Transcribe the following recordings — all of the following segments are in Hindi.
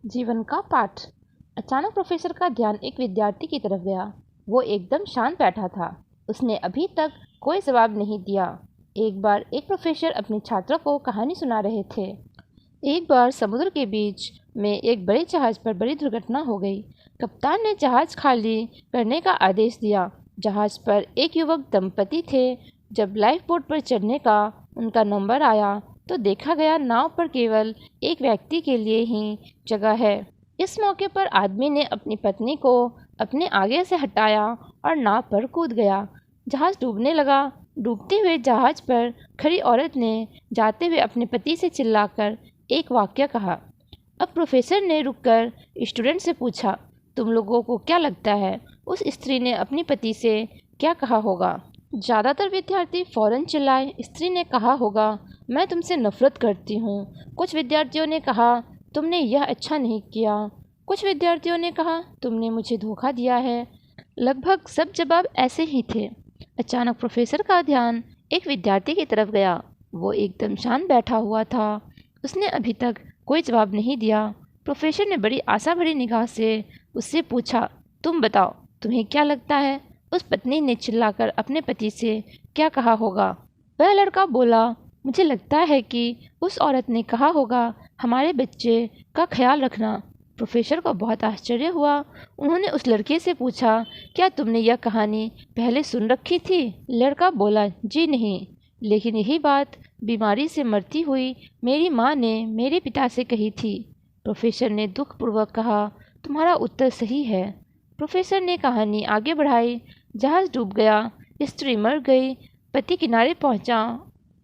जीवन का पाठ। अचानक प्रोफेसर का ध्यान एक विद्यार्थी की तरफ गया। वो एकदम शांत बैठा था। उसने अभी तक कोई जवाब नहीं दिया। एक बार एक प्रोफेसर अपने छात्रों को कहानी सुना रहे थे। एक बार समुद्र के बीच में एक बड़े जहाज पर बड़ी दुर्घटना हो गई। कप्तान ने जहाज खाली करने का आदेश दिया। जहाज पर एक युवक दंपति थे। जब लाइफ बोट पर चढ़ने का उनका नंबर आया तो देखा गया नाव पर केवल एक व्यक्ति के लिए ही जगह है। इस मौके पर आदमी ने अपनी पत्नी को अपने आगे से हटाया और नाव पर कूद गया। जहाज डूबने लगा। डूबते हुए जहाज पर खड़ी औरत ने जाते हुए अपने पति से चिल्लाकर एक वाक्य कहा। अब प्रोफेसर ने रुककर स्टूडेंट से पूछा, तुम लोगों को क्या लगता है उस स्त्री ने अपने पति से क्या कहा होगा? ज़्यादातर विद्यार्थी फौरन चिल्लाए, स्त्री ने कहा होगा, मैं तुमसे नफरत करती हूँ। कुछ विद्यार्थियों ने कहा, तुमने यह अच्छा नहीं किया। कुछ विद्यार्थियों ने कहा, तुमने मुझे धोखा दिया है। लगभग सब जवाब ऐसे ही थे। अचानक प्रोफेसर का ध्यान एक विद्यार्थी की तरफ गया। वो एकदम शांत बैठा हुआ था। उसने अभी तक कोई जवाब नहीं दिया। प्रोफेसर ने बड़ी आशा भरी निगाह से उससे पूछा, तुम बताओ, तुम्हें क्या लगता है उस पत्नी ने चिल्लाकर अपने पति से क्या कहा होगा? वह लड़का बोला, मुझे लगता है कि उस औरत ने कहा होगा, हमारे बच्चे का ख्याल रखना। प्रोफेसर को बहुत आश्चर्य हुआ। उन्होंने उस लड़के से पूछा, क्या तुमने यह कहानी पहले सुन रखी थी? लड़का बोला, जी नहीं, लेकिन यही बात बीमारी से मरती हुई मेरी माँ ने मेरे पिता से कही थी। प्रोफेसर ने दुखपूर्वक कहा, तुम्हारा उत्तर सही है। प्रोफेसर ने कहानी आगे बढ़ाई। जहाज डूब गया, स्त्री मर गई, पति किनारे पहुंचा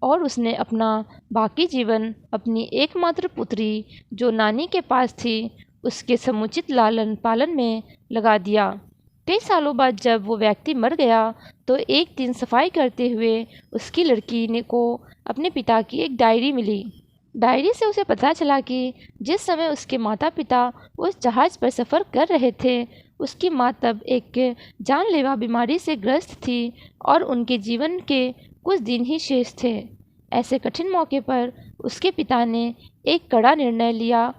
और उसने अपना बाकी जीवन अपनी एकमात्र पुत्री जो नानी के पास थी उसके समुचित लालन पालन में लगा दिया। कई सालों बाद जब वो व्यक्ति मर गया तो एक दिन सफाई करते हुए उसकी लड़की ने को अपने पिता की एक डायरी मिली। डायरी से उसे पता चला कि जिस समय उसके माता पिता उस जहाज़ पर सफ़र कर रहे थे उसकी माँ तब एक जानलेवा बीमारी से ग्रस्त थी और उनके जीवन के कुछ दिन ही शेष थे। ऐसे कठिन मौके पर उसके पिता ने एक कड़ा निर्णय लिया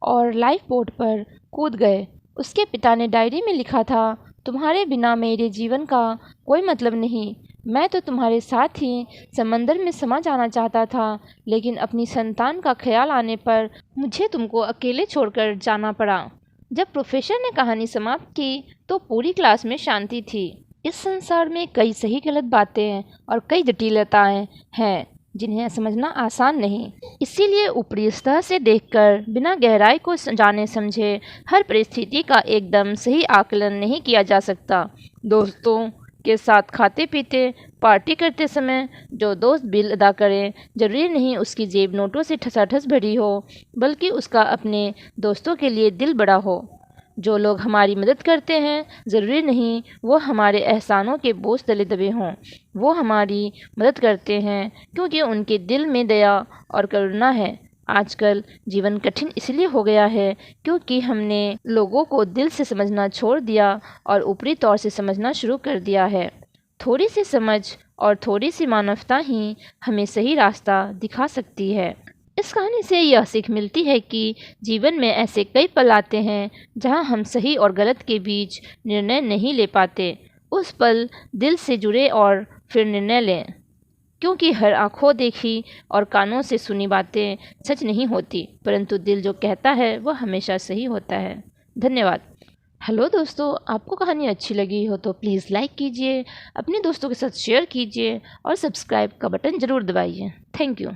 और लाइफ बोट पर कूद गए। उसके पिता ने डायरी में लिखा था, तुम्हारे बिना मेरे जीवन का कोई मतलब नहीं। मैं तो तुम्हारे साथ ही समंदर में समा जाना चाहता था, लेकिन अपनी संतान का ख्याल आने पर मुझे तुमको अकेले छोड़कर जाना पड़ा। जब प्रोफेसर ने कहानी समाप्त की तो पूरी क्लास में शांति थी। इस संसार में कई सही गलत बातें और कई जटिलताएं हैं जिन्हें समझना आसान नहीं। इसीलिए ऊपरी सतह से देखकर बिना गहराई को जाने समझे हर परिस्थिति का एकदम सही आकलन नहीं किया जा सकता। दोस्तों के साथ खाते पीते पार्टी करते समय जो दोस्त बिल अदा करे, जरूरी नहीं उसकी जेब नोटों से ठसाठस भरी हो, बल्कि उसका अपने दोस्तों के लिए दिल बड़ा हो। जो लोग हमारी मदद करते हैं, ज़रूरी नहीं वो हमारे एहसानों के बोझ तले दबे हों। वो हमारी मदद करते हैं क्योंकि उनके दिल में दया और करुणा है। आजकल जीवन कठिन इसलिए हो गया है क्योंकि हमने लोगों को दिल से समझना छोड़ दिया और ऊपरी तौर से समझना शुरू कर दिया है। थोड़ी सी समझ और थोड़ी सी मानवता ही हमें सही रास्ता दिखा सकती है। इस कहानी से यह सीख मिलती है कि जीवन में ऐसे कई पल आते हैं जहां हम सही और गलत के बीच निर्णय नहीं ले पाते। उस पल दिल से जुड़े और फिर निर्णय लें, क्योंकि हर आँखों देखी और कानों से सुनी बातें सच नहीं होती, परंतु दिल जो कहता है वह हमेशा सही होता है। धन्यवाद। हेलो दोस्तों, आपको कहानी अच्छी लगी हो तो प्लीज़ लाइक कीजिए, अपने दोस्तों के साथ शेयर कीजिए और सब्सक्राइब का बटन ज़रूर दबाइए। Thank you.